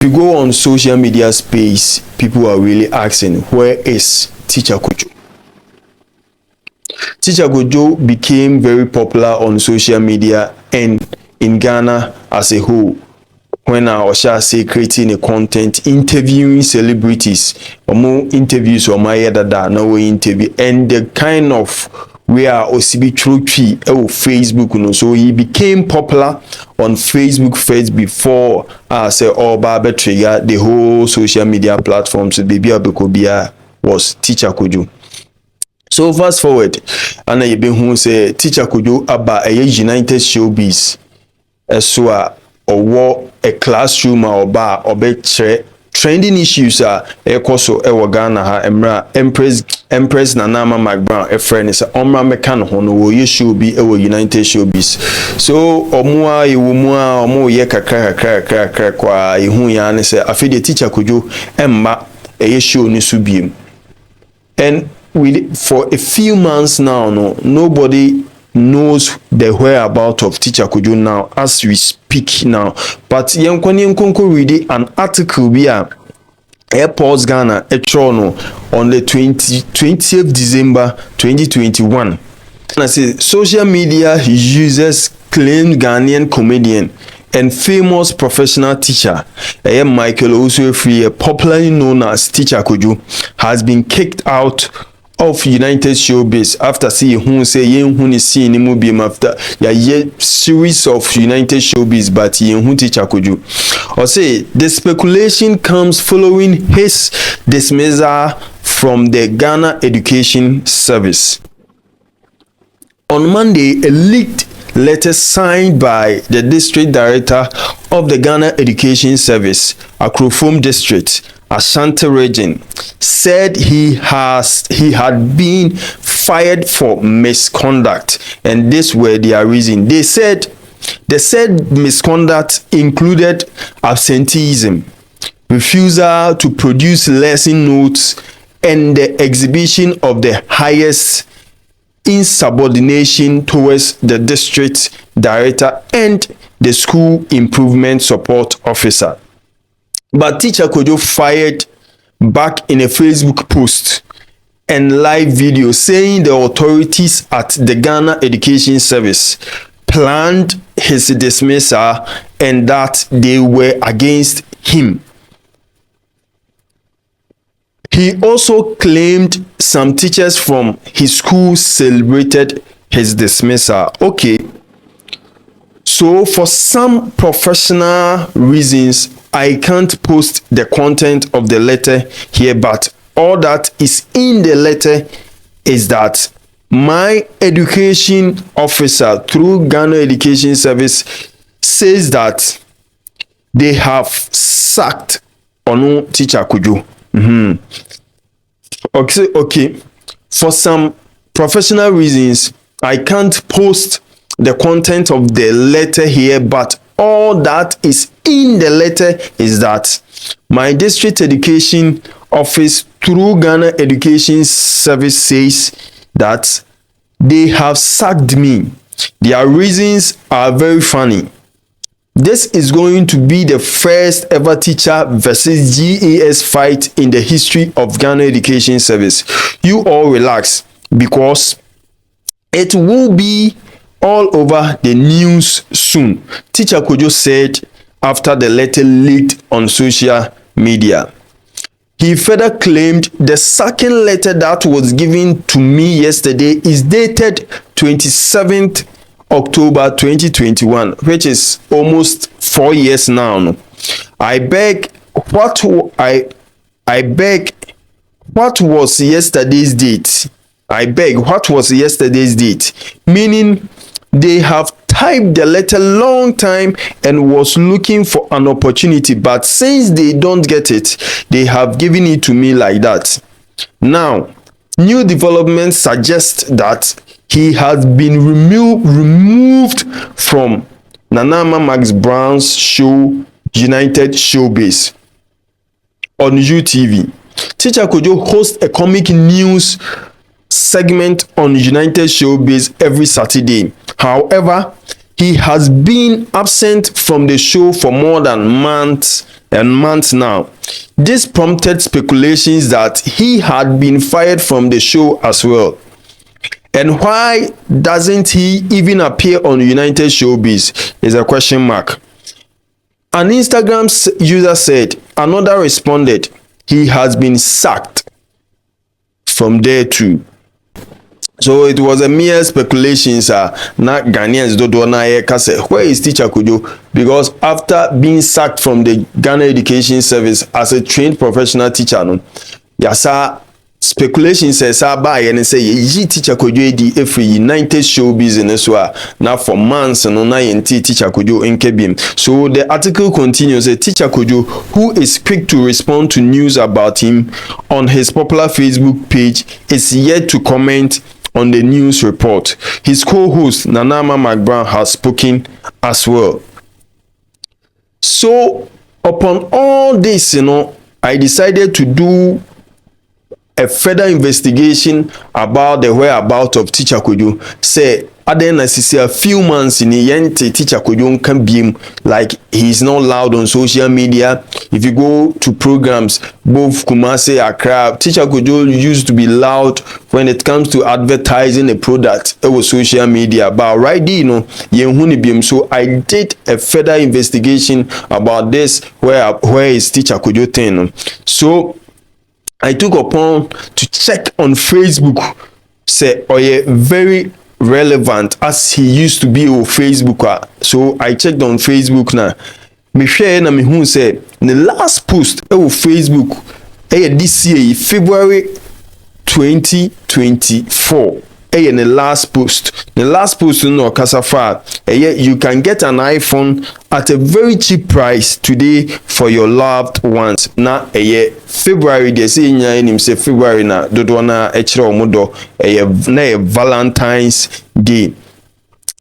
you go on social media space, people are really asking, where is Teacher Kwadwo? Teacher Kwadwo became very popular on social media and in Ghana as a whole when I shall say creating a content, interviewing celebrities, or more interviews or my other no interview, and the kind of where Osibi Trochi Facebook, so he became popular on Facebook first before say all Barber trigger the whole social media platforms. Baby Abekobia was Teacher Kwadwo. So fast forward, and I been who say Teacher Kwadwo about a United Showbiz, so or a classroom or bar or trending issues are ekoso ewo Ghana ha Empress Nanama Mcbrown a friend is omra mekan hono wo issue bi ewo United Showbiz. So omua iwumua omo ye kakra kwa ihu ya ne se afede Teacher Kwadwo emma e show ni subiem. And for a few months now, nobody knows the whereabouts of Teacher Kwadwo now as we speak now. But Yankonko read an article via Airports Ghana on the 20th December 2021. And I say social media users claim Ghanaian comedian and famous professional teacher Michael Osofri, popularly known as Teacher Kwadwo, has been kicked out of United Showbiz after seeing who say yen who is seeing him be after series of United Showbiz, but yen who Teacher Kwadwo. Or say the speculation comes following his dismissal from the Ghana Education Service. On Monday, a leaked letter signed by the district director of the Ghana Education Service, Akrofom District, Ashanti region, said he had been fired for misconduct, and this were their reason. They said misconduct included absenteeism, refusal to produce lesson notes, and the exhibition of the highest insubordination towards the district director and the school improvement support officer. But Teacher Kwadwo fired back in a Facebook post and live video saying the authorities at the Ghana Education Service planned his dismissal and that they were against him. He also claimed some teachers from his school celebrated his dismissal. Okay, so for some professional reasons, I can't post the content of the letter here, but all that is in the letter is that my education officer through Ghana Education Service says that they have sacked Onu Teacher Kwadwo. Okay. For some professional reasons, I can't post the content of the letter here, but all that is in the letter is that my district education office through Ghana Education Service says that they have sacked me. Their reasons are very funny. This is going to be the first ever teacher versus GAS fight in the history of Ghana Education Service. You all relax because it will be all over the news soon, Teacher Kwadwo said after the letter leaked on social media. He further claimed the second letter that was given to me yesterday is dated 27th October 2021, which is almost 4 years now. I beg, what was yesterday's date? I beg, what was yesterday's date? Meaning they have typed the letter long time and was looking for an opportunity, but since they don't get it, they have given it to me like that. Now, new developments suggest that he has been removed from Nanama Mcbrown's show United Showbiz on UTV. Teacher Kwadwo hosts a comic news segment on United Showbiz every Saturday. However, he has been absent from the show for more than months and months now. This prompted speculations that he had been fired from the show as well. And why doesn't he even appear on United Showbiz is a question mark. An Instagram user said, another responded, he has been sacked from there too. So it was a mere speculation, sir. Na Ghanaians don't know where is Teacher Kwadwo? Because after being sacked from the Ghana Education Service as a trained professional teacher, no, yasa speculation says and say ye Teacher Kwadwo di every United Showbiz in Eswa now for months and na yenti Teacher Kwadwo in Kebim. So the article continues, Teacher Kwadwo, who is quick to respond to news about him on his popular Facebook page, is yet to comment on the news report. His co-host Nanama Mcbrown has spoken as well. So upon all this, I decided to do a further investigation about the whereabouts of Teacher Kwadwo. Say other necessary a few months in the yente Teacher Kwadwo can be like he's not loud on social media. If you go to programs, both Kumasi, Accra, Teacher Kwadwo used to be loud when it comes to advertising a product over social media. But right there, so I did a further investigation about this. Where is Teacher Kwadwo thing? So I took upon to check on Facebook. Say, oh yeah, very relevant as he used to be on Facebook. So I checked on Facebook now. Me share na me who said the last post on Facebook this year, February 2024. In the last post no kasafa you can get an iPhone at a very cheap price today for your loved ones. Na February they say him say February na dodo na echire omodo na Valentine's Day.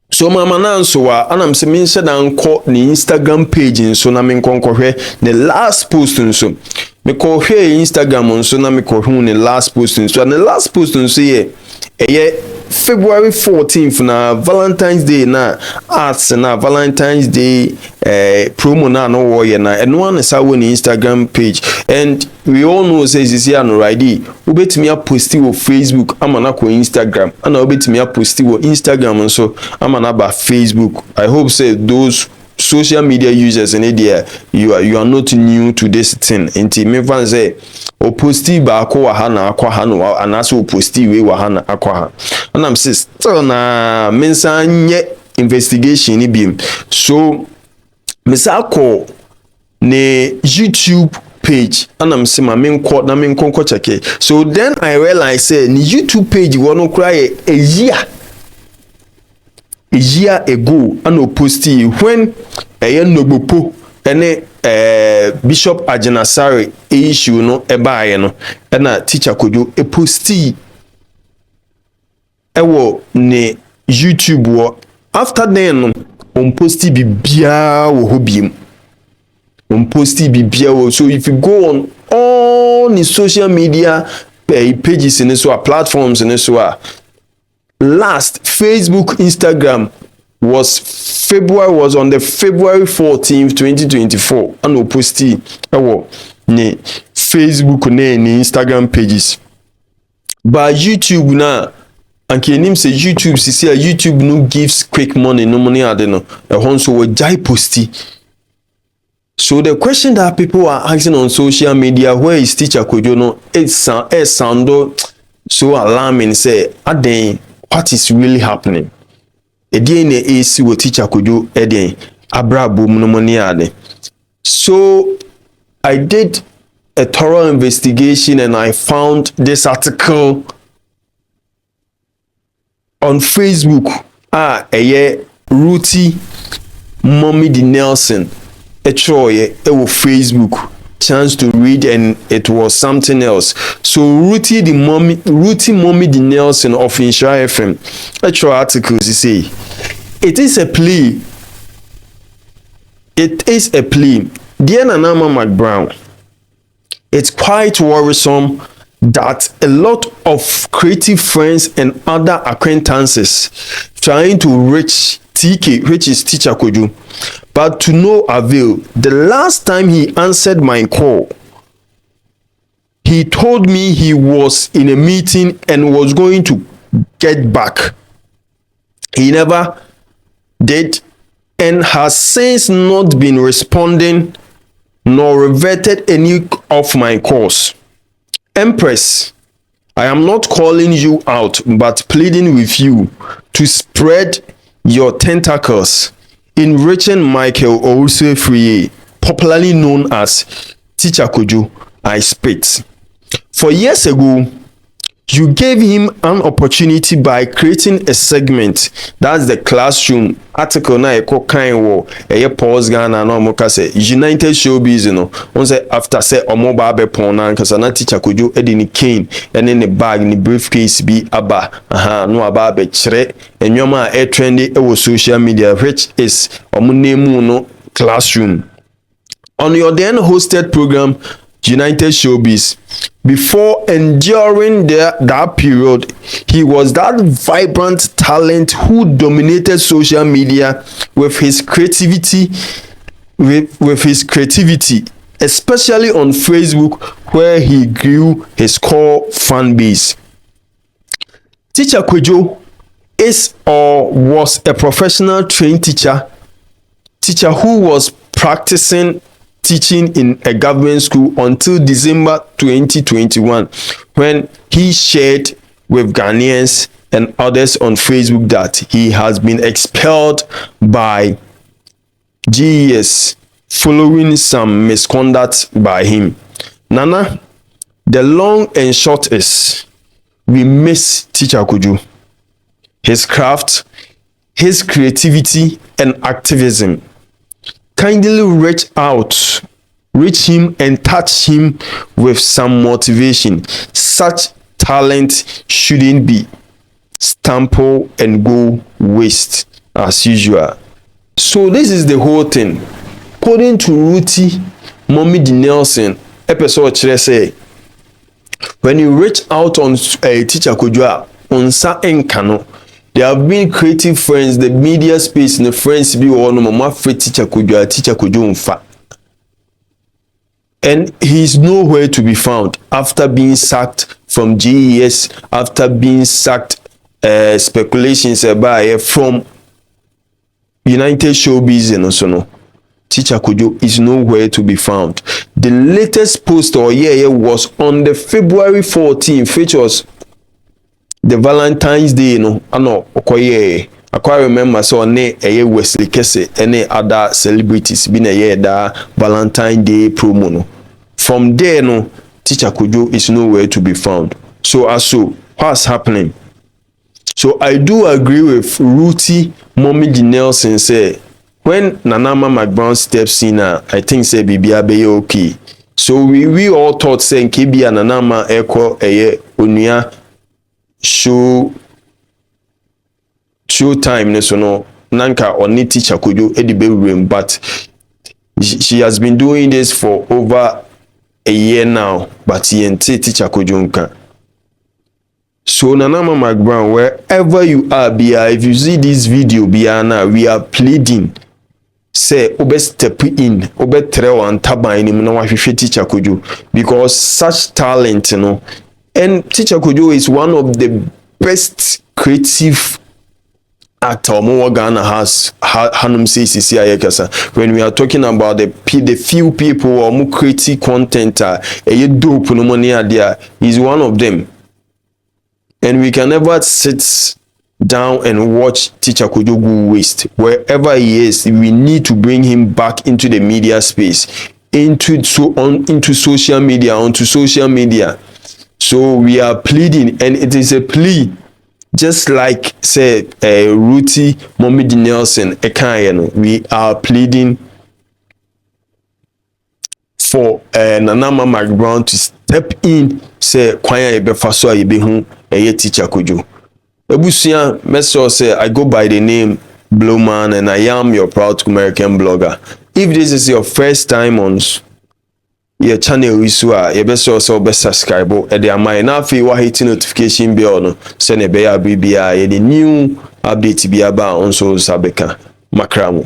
So mama na nso wa anam se me nhyɛ dan kɔ ne Instagram page nso na me nkonkɔhwɛ the last post nso me kɔhwɛ Instagram nso na me kɔhwɛ ne last post nso and the last post nso February 14th na Valentine's Day na arts na Valentine's Day promo na no wo na and one is our Instagram page, and we all know says this year no ready ubetimi posti wo Facebook amana ko Instagram ana ubetimi posti wo Instagram so amana ba Facebook. I hope say those social media users in India, you are not new to this thing. Inti me fan say o posti ba ko wa ha na akwa ha no anaso o posti we wa ha na akwa ha. And I'm still na mensa nye investigation ni bim. So mesa ko ne YouTube page and I'm saying my main court na main konko check. So then I realized say ni YouTube page wonu cry a year ago and posti when Nogbopo ene Bishop Ajenasari issue no ebaye no na Teacher Kwadwo posti ewo ne YouTube wo after then no on posti bibia wo hobiem on posti bibia wo. So if you go on all the social media pages in so platforms in so last Facebook, Instagram was on the February 14th 2024 and we posti ne Facebook ne Instagram pages. But YouTube na and kenim say YouTube say YouTube no gives quick money, no money ade no so we jai posti. So the question that people are asking on social media, where is Teacher Kwadwo no, it sound so alarming. Say aden what is really happening? Ediene AC wo Teacher Kwadwo eden abrabo money ade. So I did a thorough investigation and I found this article on Facebook. Ruti Mommy D Nelson ewo Facebook chance to read, and it was something else. So Ruti Mommy D Nelson of Insha FM articles you say it is a plea. Dear Nanama Mcbrown, it's quite worrisome that a lot of creative friends and other acquaintances trying to reach TK, which is Teacher Kwadwo, but to no avail. The last time he answered my call, he told me he was in a meeting and was going to get back. He never did and has since not been responding nor reverted any of my calls. Empress, I am not calling you out but pleading with you to spread your tentacles in reaching Michael Owusu-Friye, popularly known as Teacher Kwadwo, I spit. For years ago, you gave him an opportunity by creating a segment, that's the classroom article na eko kan wo eye pause Ghana na omo ka say United Showbiz no on say after say omo ba be pon na nkasa na Teacher Kwadwo edi ni cane ene ne bag ni briefcase bi aba no aba be kire enwoma e trendy e wo social media, which is omo name no classroom. On your then hosted program United Showbiz, before and during that period, he was that vibrant talent who dominated social media with his creativity, especially on Facebook, where he grew his core fan base. Teacher Kwadwo is or was a professional trained teacher who was practicing teaching in a government school until December 2021, when he shared with Ghanaians and others on Facebook that he has been expelled by GES following some misconduct by him. Nana, the long and short is, we miss Teacher Kwadwo, his craft, his creativity and activism. Kindly reach him and touch him with some motivation. Such talent shouldn't be stample and go waste as usual. So this is the whole thing. According to Ruthie Mommy D. Nelson, episode say, when you reach out on Teacher Kwadwo on sa enkano, there have been creative friends, the media space, and the friends be all no mama free Teacher Kwadwo mfa. And he's nowhere to be found after being sacked from GES, after being sacked, speculations about from United Showbiz and also no. Teacher Kwadwo is nowhere to be found. The latest post or was on the February 14th, which was the Valentine's Day, okoye. I quite remember so ne Wesley Kese any other celebrities been that Valentine's Day promo no. From there no, Teacher Kwadwo is nowhere to be found. So what's happening? So I do agree with Ruthie Mommy D. Nelson say when Nanama Mcbrown steps in, I think say Bibia be okay. So we all thought saying KB and Nanama Eko Onuya show time ne so no nanka oni Teacher Kwadwo edibe room, but she has been doing this for over a year now, but yente Teacher Kwadwo nka. So Nanama Mcbrown, wherever you are, if you see this video now, we are pleading say obe step in, obe trew and taban ni na wahwehwe Teacher Kwadwo, because such talent, and Teacher Kwadwo is one of the best creative actor Ghana has Hanum CCC ayekasa. When we are talking about the few people who create content dope no money there, he's one of them. And we can never sit down and watch Teacher Kwadwo go waste. Wherever he is, we need to bring him back into the media space, into social media, onto social media. So we are pleading, and it is a plea, just like say Ruthie Mommy D. Nelson we are pleading for Nanama Mcbrown to step in, say kwanya ebefa so ayebehu Teacher Kwadwo. Ebusia message say I go by the name Blowman and I am your proud American blogger. If this is your first time on your channel, you best also subscribe. And the amount now if you hit notification bell, no send a bear BBI the new update bi aba on so sabeka makramo